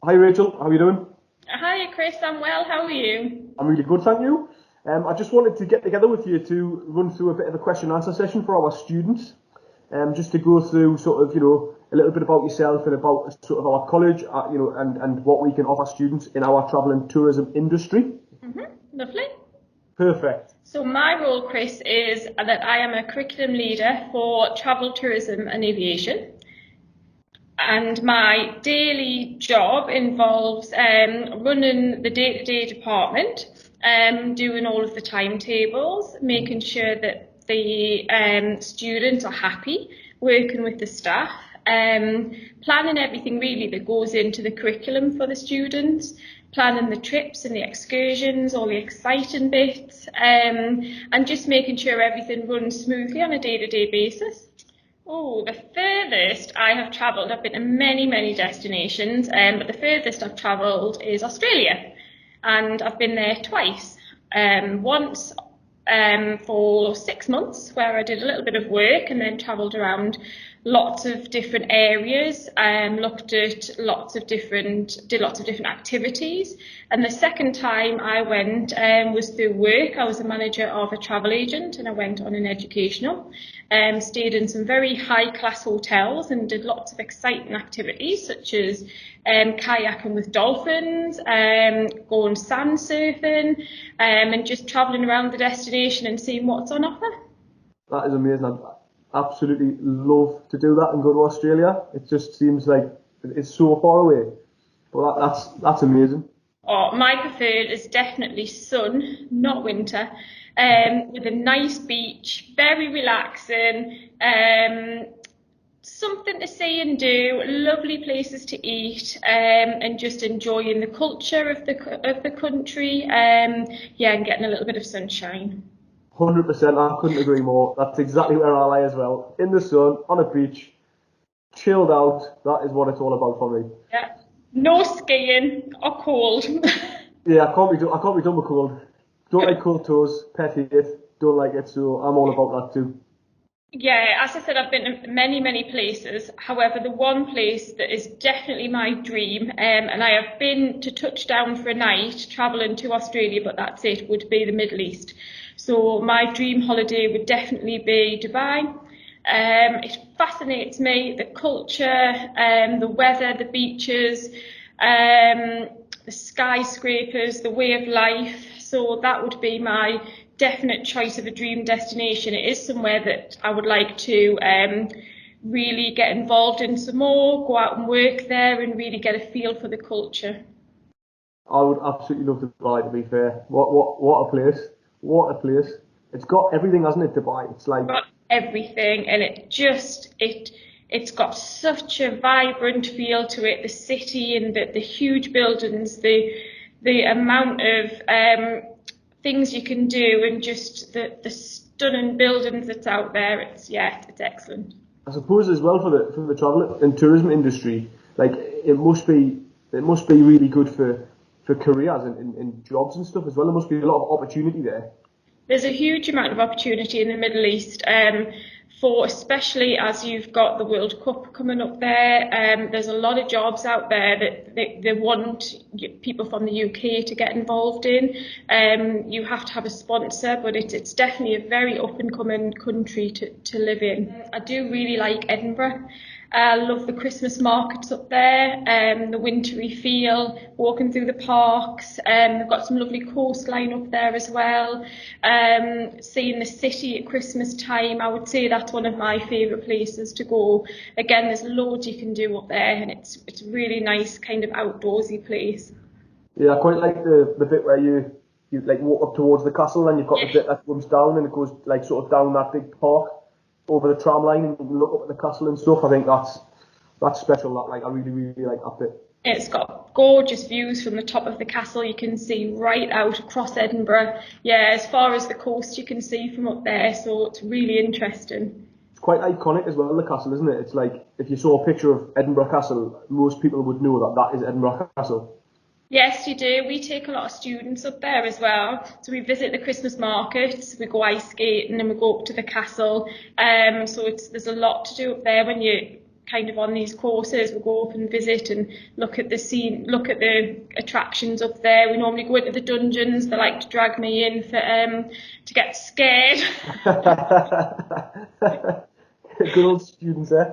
Hi Rachel, how are you doing? Hi Chris, I'm well. How are you? I'm really good, thank you. I just wanted to get together with you to run through a bit of a question and answer session for our students, just to go through a little bit about yourself and about sort of our college, and what we can offer students in our travel and tourism industry. Lovely. Perfect. So my role, Chris, is that I am a curriculum leader for travel, tourism and aviation. And my daily job involves running the day-to-day department, doing all of the timetables, making sure that the students are happy, working with the staff, planning everything really that goes into the curriculum for the students, planning the trips and the excursions, all the exciting bits, and just making sure everything runs smoothly on a day-to-day basis. Oh, the furthest I have travelled, I've been to many, many destinations, but the furthest I've travelled is Australia, and I've been there twice. Once for 6 months, where I did a little bit of work and then travelled around lots of different areas, looked at did lots of different activities. And the second time I went was through work. I was a manager of a travel agent and I went on an educational, stayed in some very high class hotels and did lots of exciting activities such as kayaking with dolphins, going sand surfing, and just travelling around the destination and seeing what's on offer. That is amazing. I'd absolutely love to do that and go to Australia. It just seems like it's so far away, but that's amazing. Oh, my preferred is definitely sun, not winter, with a nice beach, very relaxing, something to see and do, lovely places to eat, and just enjoying the culture of the country, yeah, and getting a little bit of sunshine. 100%, I couldn't agree more. That's exactly where I lie as well. In the sun, on a beach, chilled out. That is what it's all about for me. Yeah, no skiing or cold. Yeah, I can't be done with cold. Don't like cold toes. Pet hate. Don't like it. So I'm all about that too. Yeah, as I said, I've been to many, many places. However, the one place that is definitely my dream, and I have been to touchdown for a night travelling to Australia, but that's it, would be the Middle East. So my dream holiday would definitely be Dubai. It fascinates me, the culture, the weather, the beaches, the skyscrapers, the way of life. So that would be my definite choice of a dream destination. It is somewhere that I would like to really get involved in some more, go out and work there and really get a feel for the culture. I would absolutely love Dubai. To be fair, what a place! What a place! It's got everything, hasn't it? Dubai. It's like Got everything and it's got such a vibrant feel to it, the city and the huge buildings, the amount of things you can do and just the stunning buildings that's out there. It's excellent. I suppose as well for the travel and tourism industry. Like it must be really good for careers and jobs and stuff as well. There must be a lot of opportunity there. There's a huge amount of opportunity in the Middle East, for especially as you've got the World Cup coming up there. There's a lot of jobs out there that they want people from the UK to get involved in. You have to have a sponsor, but it's definitely a very up and coming country to live in. I do really like Edinburgh. I love the Christmas markets up there, the wintry feel, walking through the parks. We've got some lovely coastline up there as well. Seeing the city at Christmas time, I would say that's one of my favourite places to go. Again, there's loads you can do up there, and it's a really nice kind of outdoorsy place. Yeah, I quite like the bit where you like walk up towards the castle and you've got the Yeah. bit that comes down and it goes like sort of down that big park over the tram line and you can look up at the castle and stuff. I think that's special. That like I really like that bit. It's got gorgeous views from the top of the castle. You can see right out across Edinburgh. Yeah, as far as the coast you can see from up there. So it's really interesting. It's quite iconic as well, the castle, isn't it? It's like if you saw a picture of Edinburgh Castle, most people would know that that is Edinburgh Castle. Yes, you do. We take a lot of students up there as well. So we visit the Christmas markets, we go ice skating and we go up to the castle. So there's a lot to do up there when you kind of on these courses. We'll go up and visit and look at the scene, look at the attractions up there. We normally go into the dungeons. They like to drag me in for to get scared. Good old students, eh?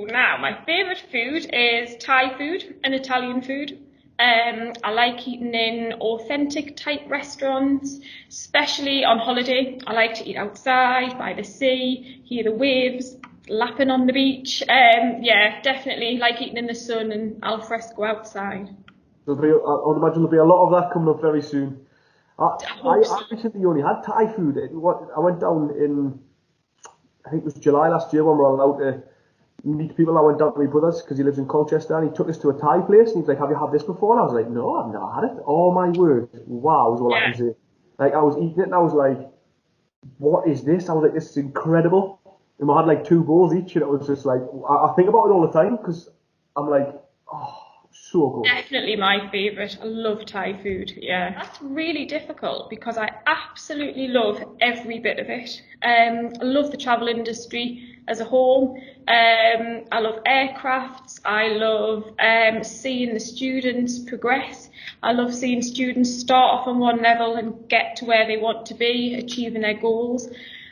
Now, my favourite food is Thai food and Italian food. I like eating in authentic type restaurants, especially on holiday. I like to eat outside by the sea, hear the waves lapping on the beach. Yeah, definitely like eating in the sun and al fresco outside. I would imagine there'll be a lot of that coming up very soon. I recently only had Thai food. I went down in, I think it was July last year when we were allowed to meet people. I went down to my brother's because he lives in Colchester, and he took us to a Thai place and he's like, have you had this before? And I was like, no, I've never had it. Oh my word, wow is all I can say. Like, I was eating it and I was like, what is this? I was like, this is incredible. And we had like 2 bowls each, and it was just like, I think about it all the time because I'm like, oh, so good. Definitely my favourite. I love Thai food. Yeah, that's really difficult because I absolutely love every bit of it. I love the travel industry as a whole. I love aircrafts. I love seeing the students progress. I love seeing students start off on one level and get to where they want to be, achieving their goals.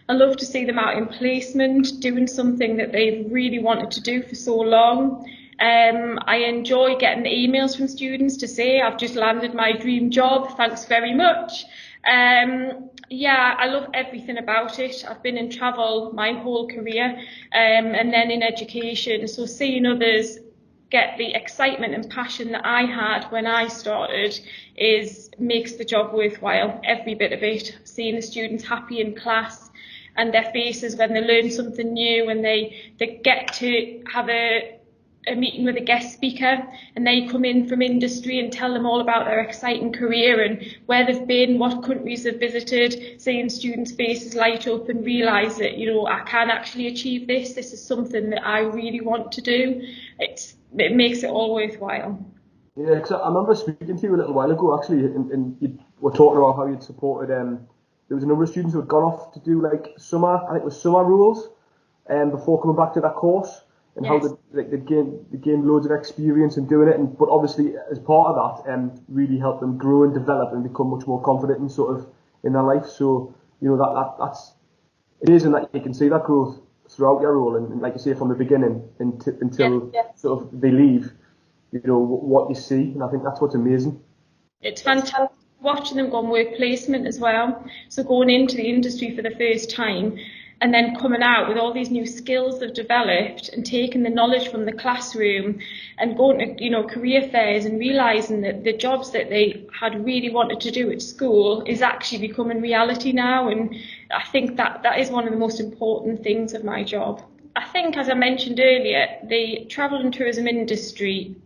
I love to see them out in placement, doing something that they've really wanted to do for so long. I enjoy getting emails from students to say, I've just landed my dream job, thanks very much. Yeah, I love everything about it. I've been in travel my whole career, and then in education. So seeing others get the excitement and passion that I had when I started makes the job worthwhile, every bit of it. Seeing the students happy in class and their faces when they learn something new and they get to have a meeting with a guest speaker and they come in from industry and tell them all about their exciting career and where they've been, what countries they've visited, seeing students' faces light up and realise that, you know, I can actually achieve this. This is something that I really want to do. It makes it all worthwhile. Yeah, because I remember speaking to you a little while ago actually, and you were talking about how you'd supported, there was a number of students who had gone off to do like summer rules, before coming back to that course. And yes, how they gained loads of experience in doing it, but obviously as part of that, really help them grow and develop and become much more confident and sort of in their life. So you know that's it is, and that you can see that growth throughout your role, and like you say, from the beginning until sort of they leave, you know what you see, and I think that's what's amazing. It's fantastic watching them go on work placement as well. So going into the industry for the first time, and then coming out with all these new skills they've developed and taking the knowledge from the classroom and going to, you know, career fairs and realising that the jobs that they had really wanted to do at school is actually becoming reality now. And I think that is one of the most important things of my job. I think, as I mentioned earlier, the travel and tourism industry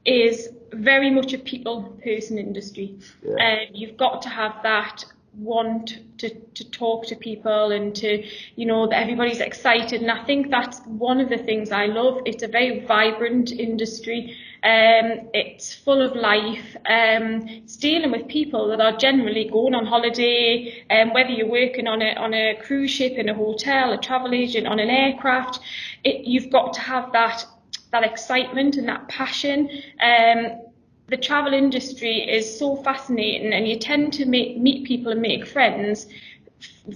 is very much a people person industry. And you've got to have that want to talk to people and to, you know, that everybody's excited, and I think that's one of the things I love. It's a very vibrant industry. It's full of life. It's dealing with people that are generally going on holiday, whether you're working on a cruise ship, in a hotel, a travel agent, on an aircraft, you've got to have that excitement and that passion. The travel industry is so fascinating, and you tend to meet people and make friends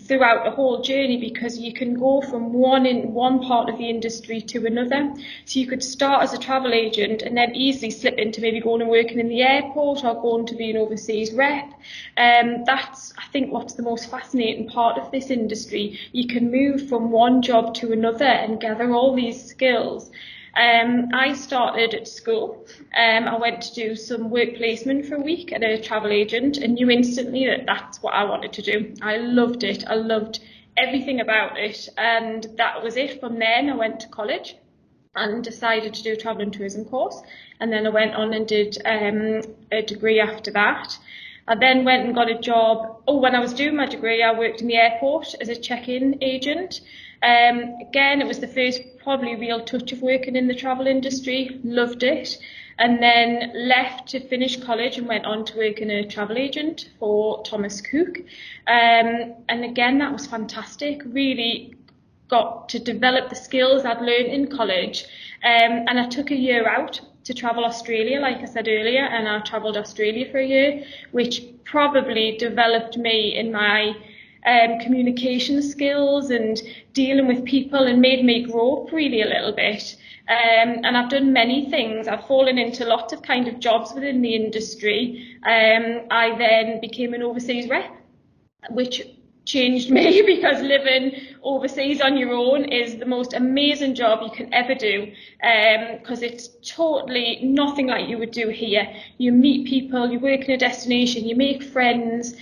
throughout the whole journey, because you can go from one part of the industry to another. So you could start as a travel agent and then easily slip into maybe going and working in the airport or going to be an overseas rep. That's, I think, what's the most fascinating part of this industry. You can move from one job to another and gather all these skills. I started at school. I went to do some work placement for a week at a travel agent and knew instantly that that's what I wanted to do. I loved it. I loved everything about it. And that was it. From then I went to college and decided to do a travel and tourism course. And then I went on and did a degree after that. I then went and got a job. When I was doing my degree, I worked in the airport as a check-in agent. Again, it was the first probably real touch of working in the travel industry. Loved it. And then left to finish college and went on to work in a travel agent for Thomas Cook. And again, that was fantastic. Really got to develop the skills I'd learned in college, and I took a year out to travel Australia, like I said earlier, and I travelled Australia for a year, which probably developed me in my communication skills and dealing with people, and made me grow up really a little bit. And I've done many things. I've fallen into lots of kind of jobs within the industry. I then became an overseas rep, which changed me because living overseas on your own is the most amazing job you can ever do, because it's totally nothing like you would do here. You meet people, you work in a destination, you make friends,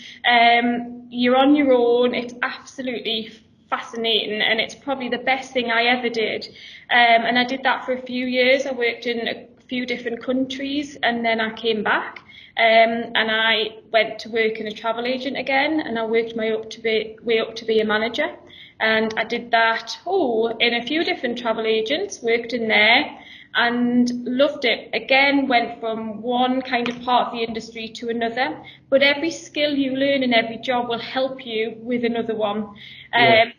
you're on your own. It's absolutely fascinating, and it's probably the best thing I ever did. And I did that for a few years. I worked in a few different countries, and then I came back. And I went to work in a travel agent again, and I worked my way up to be a manager. And I did that in a few different travel agents, worked in there and loved it. Again, went from one kind of part of the industry to another. But every skill you learn in every job will help you with another one. Yeah.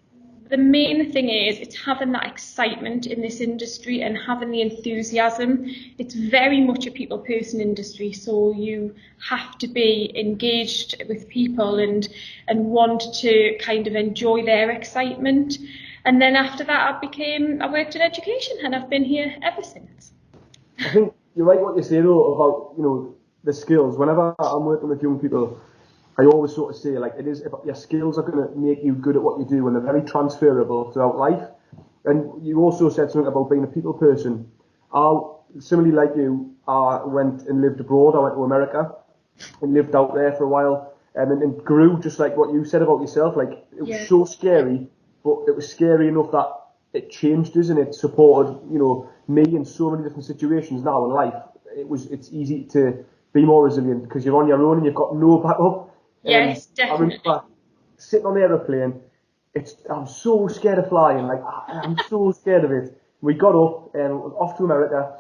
The main thing is it's having that excitement in this industry and having the enthusiasm. It's very much a people person industry, so you have to be engaged with people and want to kind of enjoy their excitement. And then after that I worked in education, and I've been here ever since. I think you're right what you say though about, the skills. Whenever I'm working with young people, I always sort of say, like, it is, if your skills are going to make you good at what you do, and they're very transferable throughout life. And you also said something about being a people person. Similarly like you, I went and lived abroad. I went to America and lived out there for a while, and grew just like what you said about yourself. Like, it was so scary, but it was scary enough that it changed us, and it supported, me in so many different situations now in life. It's easy to be more resilient because you're on your own and you've got no backup. Yes, definitely. I remember sitting on the aeroplane. I'm so scared of flying. Like, I'm so scared of it. We got up and off to America,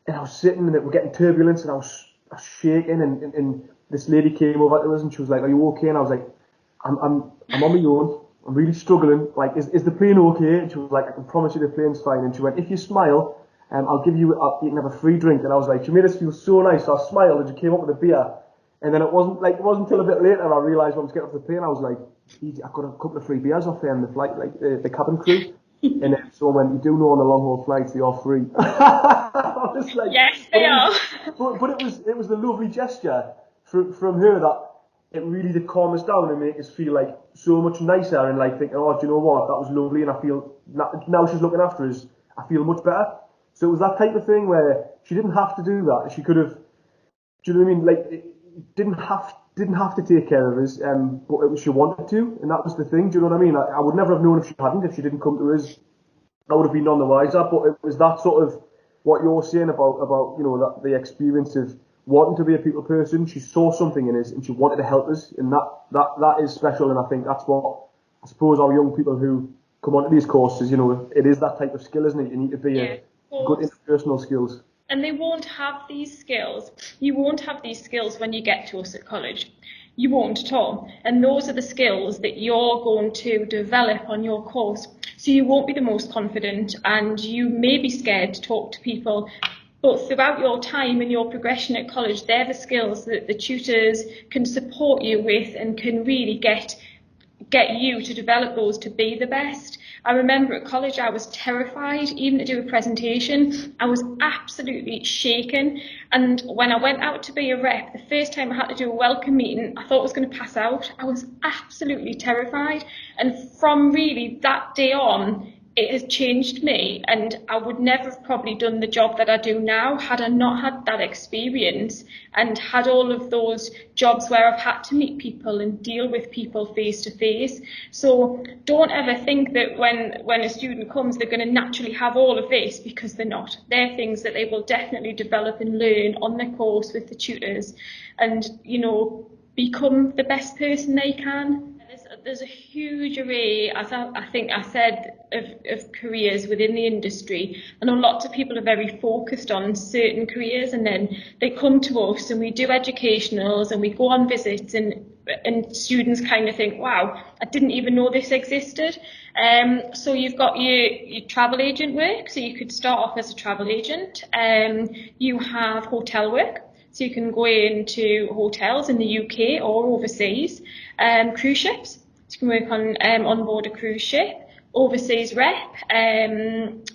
and I was sitting, and we're getting turbulence, and I was shaking, and this lady came over to us, and she was like, "Are you okay?" And I was like, "I'm on my own. I'm really struggling. Like, is the plane okay?" And she was like, "I can promise you the plane's fine." And she went, "If you smile, I'll give you, you can have a free drink." And I was like, she made us feel so nice. So I smiled, and she came up with a beer. And then it wasn't until a bit later I realised when I was getting off the plane, I was like, I got a couple of free beers off the flight, like the cabin crew. And then so when you do know on the long haul flights they are free. I was like, yes, they are. But it was the lovely gesture from her that it really did calm us down and make us feel like so much nicer, and like thinking, oh, do you know what, that was lovely, and I feel now she's looking after us, I feel much better. So it was that type of thing where she didn't have to do that. She could have, do you know what I mean? Like, didn't have to take care of us, but she wanted to, and that was the thing. Do you know what I mean? I would never have known if she hadn't. If she didn't come to us, I would have been none the wiser. But it was that sort of what you're saying about that the experience of wanting to be a people person. She saw something in us, and she wanted to help us, and that is special. And I think that's what I suppose our young people who come onto these courses, it is that type of skill, isn't it? You need to be good interpersonal skills. And they won't have these skills. You won't have these skills when you get to us at college. You won't at all. And those are the skills that you're going to develop on your course. So you won't be the most confident, and you may be scared to talk to people. But throughout your time and your progression at college, they're the skills that the tutors can support you with and can really get you to develop those to be the best. I remember at college I was terrified even to do a presentation. I was absolutely shaken, and when I went out to be a rep, the first time I had to do a welcome meeting, I thought I was going to pass out. I was absolutely terrified, and from really that day on, it has changed me, and I would never have probably done the job that I do now had I not had that experience and had all of those jobs where I've had to meet people and deal with people face to face. So don't ever think that when a student comes they're going to naturally have all of this, because they're not. They're things that they will definitely develop and learn on the course with the tutors, and become the best person they can. there's a huge array, as I think I said, of careers within the industry. I know lots of people are very focused on certain careers, and then they come to us and we do educationals and we go on visits, and students kind of think, wow, I didn't even know this existed. So you've got your travel agent work, so you could start off as a travel agent. You have hotel work, so you can go into hotels in the UK or overseas. Cruise ships, so you can work on board a cruise ship. Overseas rep,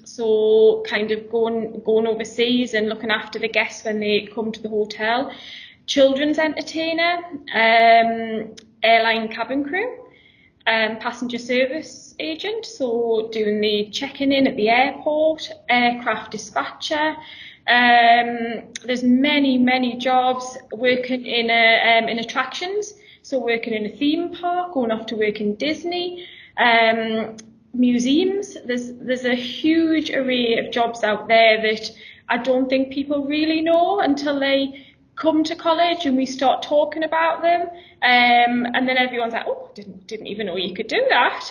so kind of going overseas and looking after the guests when they come to the hotel. Children's entertainer, airline cabin crew, passenger service agent, so doing the checking in at the airport, aircraft dispatcher. There's many jobs working in attractions, so working in a theme park, going off to work in Disney, museums. There's a huge array of jobs out there that I don't think people really know until they come to college and we start talking about them, and then everyone's like, oh, didn't even know you could do that.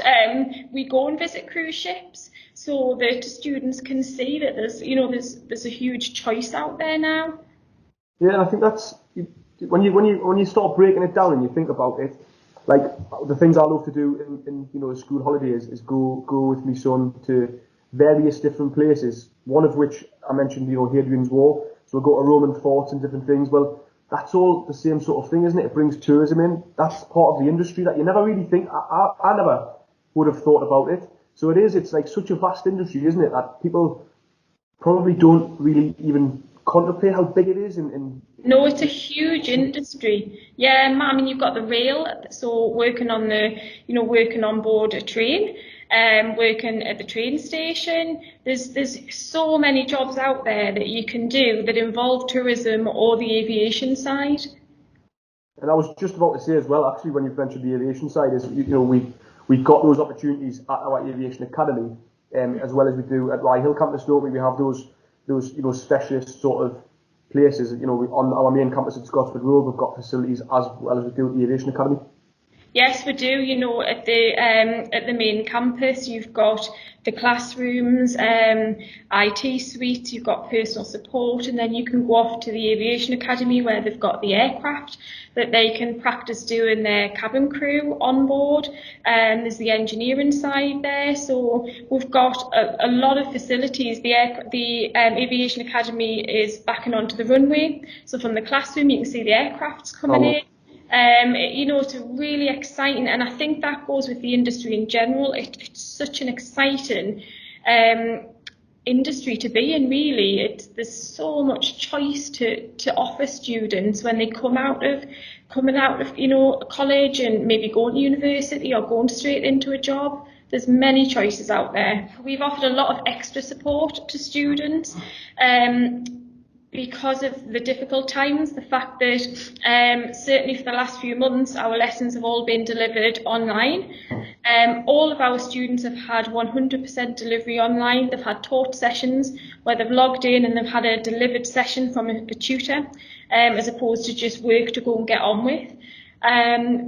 We go and visit cruise ships so that students can see that there's a huge choice out there now. Yeah, and I think that's when you start breaking it down and you think about it, like the things I love to do in school holidays is go with my son to various different places. One of which I mentioned, Hadrian's Wall. So we'll go to Roman forts and different things. Well, that's all the same sort of thing, isn't it? It brings tourism in. That's part of the industry that you never really think. I never would have thought about it. So it's like such a vast industry, isn't it? That people probably don't really even contemplate how big it is. No, it's a huge industry. Yeah, I mean, you've got the rail, so working on board a train. Working at the train station. There's so many jobs out there that you can do that involve tourism or the aviation side. And I was just about to say as well, actually, when you've mentioned the aviation side, is we've got those opportunities at our aviation academy, as well as we do at Rye Hill campus, don't we? We have those specialist sort of places. On our main campus at Scotsford Road, we've got facilities as well as we do at the aviation academy. Yes, we do. At the main campus, you've got the classrooms, IT suites, you've got personal support, and then you can go off to the aviation academy where they've got the aircraft that they can practice doing their cabin crew on board. There's the engineering side there, so we've got a lot of facilities. The aviation academy is backing onto the runway, so from the classroom you can see the aircrafts coming in. It's really exciting, and I think that goes with the industry in general. It's such an exciting industry to be in, really. There's so much choice to offer students when they coming out of college and maybe going to university or going straight into a job. There's many choices out there. We've offered a lot of extra support to students. Because of the difficult times, the fact that certainly for the last few months our lessons have all been delivered online. All of our students have had 100% delivery online. They've had taught sessions where they've logged in and they've had a delivered session from a tutor, as opposed to just work to go and get on with.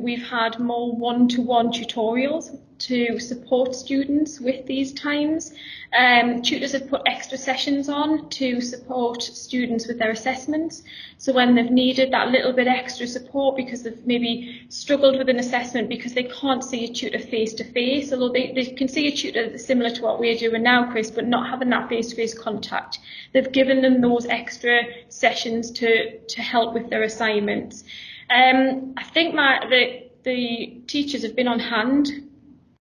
We've had more one-to-one tutorials to support students with these times. Tutors have put extra sessions on to support students with their assessments. So when they've needed that little bit extra support because they've maybe struggled with an assessment because they can't see a tutor face to face, although they can see a tutor similar to what we're doing now, Chris, but not having that face to face contact. They've given them those extra sessions to help with their assignments. I think the teachers have been on hand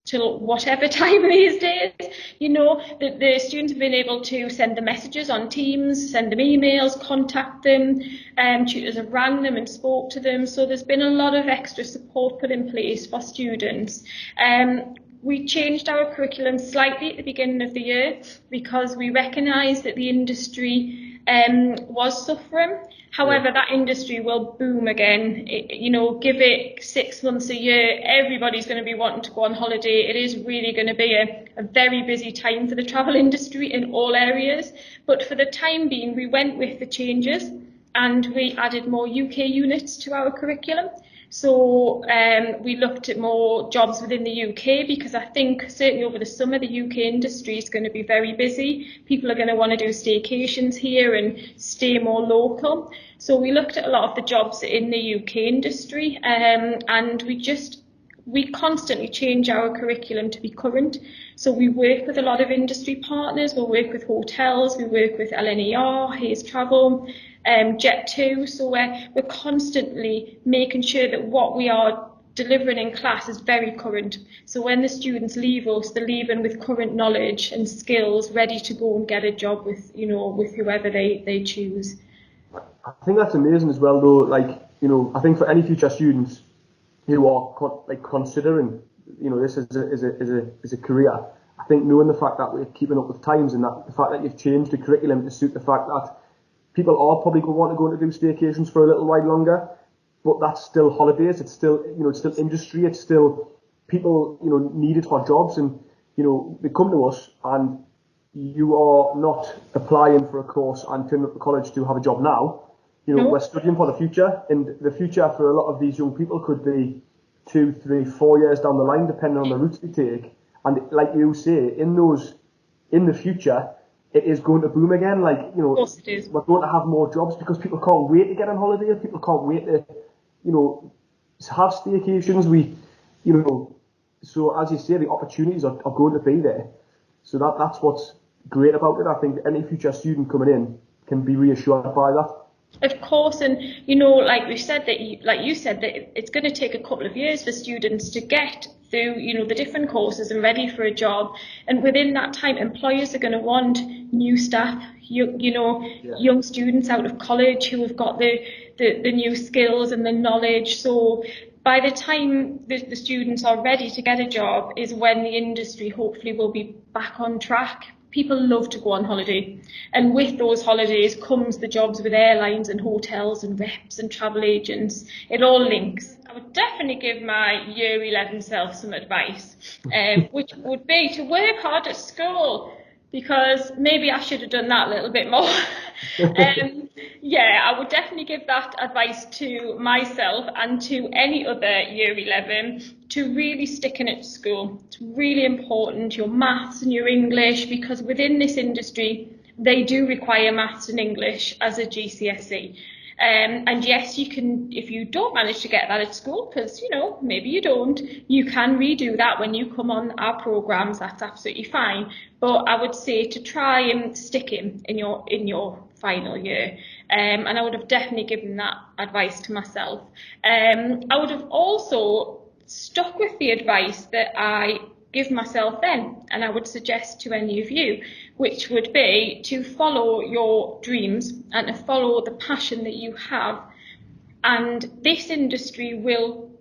till whatever time these days. The students have been able to send them messages on Teams, send them emails, contact them. Tutors have rang them and spoke to them. So there's been a lot of extra support put in place for students. We changed our curriculum slightly at the beginning of the year because we recognised that the industry was suffering. However, that industry will boom again. Give it 6 months, a year, everybody's going to be wanting to go on holiday. It is really going to be a very busy time for the travel industry in all areas. But for the time being, we went with the changes and we added more UK units to our curriculum. So we looked at more jobs within the UK, because I think certainly over the summer the UK industry is going to be very busy. People are going to want to do staycations here and stay more local. So we looked at a lot of the jobs in the UK industry, and we constantly change our curriculum to be current. So we work with a lot of industry partners, we work with hotels, we work with LNER, Hayes Travel, Jet2. So we're constantly making sure that what we are delivering in class is very current. So when the students leave us, they're leaving with current knowledge and skills, ready to go and get a job with, with whoever they choose. I think that's amazing as well, though. I think for any future students who are considering, this as a career, I think knowing the fact that we're keeping up with times, and that the fact that you've changed the curriculum to suit the fact that people are probably going to want to go to do staycations for a little while longer, but that's still holidays. It's still, it's still industry. It's still people, needed for jobs, and they come to us, and you are not applying for a course and turning up to college to have a job now. No. We're studying for the future, and the future for a lot of these young people could be 2, 3, 4 years down the line, depending on the routes they take. And like you say, in the future, it is going to boom again. Of course it is. We're going to have more jobs because people can't wait to get on holiday. People can't wait to, have staycations. So as you say, the opportunities are going to be there. So that's what's great about it. I think any future student coming in can be reassured by that. Of course, and like you said that it's going to take a couple of years for students to get through, the different courses and ready for a job. And within that time, employers are going to want new staff, young students out of college who have got the new skills and the knowledge. So by the time the students are ready to get a job is when the industry hopefully will be back on track. People love to go on holiday, and with those holidays comes the jobs with airlines and hotels and reps and travel agents. It all links. I would definitely give my year 11 self some advice, which would be to work hard at school, because maybe I should have done that a little bit more. I would definitely give that advice to myself and to any other year 11 to really stick in at school. It's really important, your maths and your English, because within this industry, they do require maths and English as a GCSE. And yes, you can, if you don't manage to get that at school, because, maybe you don't, you can redo that when you come on our programmes. That's absolutely fine. But I would say to try and stick in your final year. And I would have definitely given that advice to myself. I would have also stuck with the advice that I give myself then, and I would suggest to any of you, which would be to follow your dreams and to follow the passion that you have, and this industry will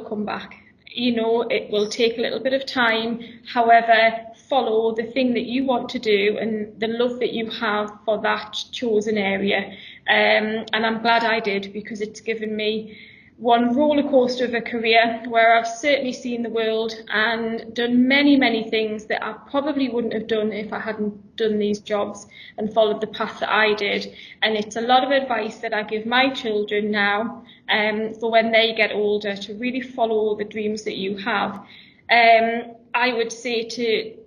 come back. It will take a little bit of time. However, follow the thing that you want to do and the love that you have for that chosen area. And I'm glad I did, because it's given me one roller coaster of a career where I've certainly seen the world and done many, many things that I probably wouldn't have done if I hadn't done these jobs and followed the path that I did. And it's a lot of advice that I give my children now for when they get older, to really follow the dreams that you have. I would say to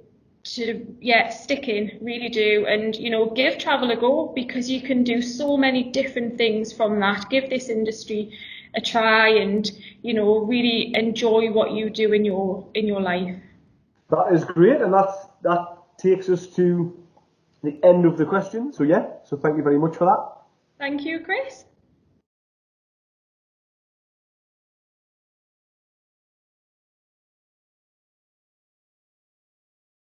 stick in, really do, and give travel a go, because you can do so many different things from that. Give this industry a try, and really enjoy what you do in your life. That is great, and that takes us to the end of the question. So thank you very much for that. Thank you, Chris.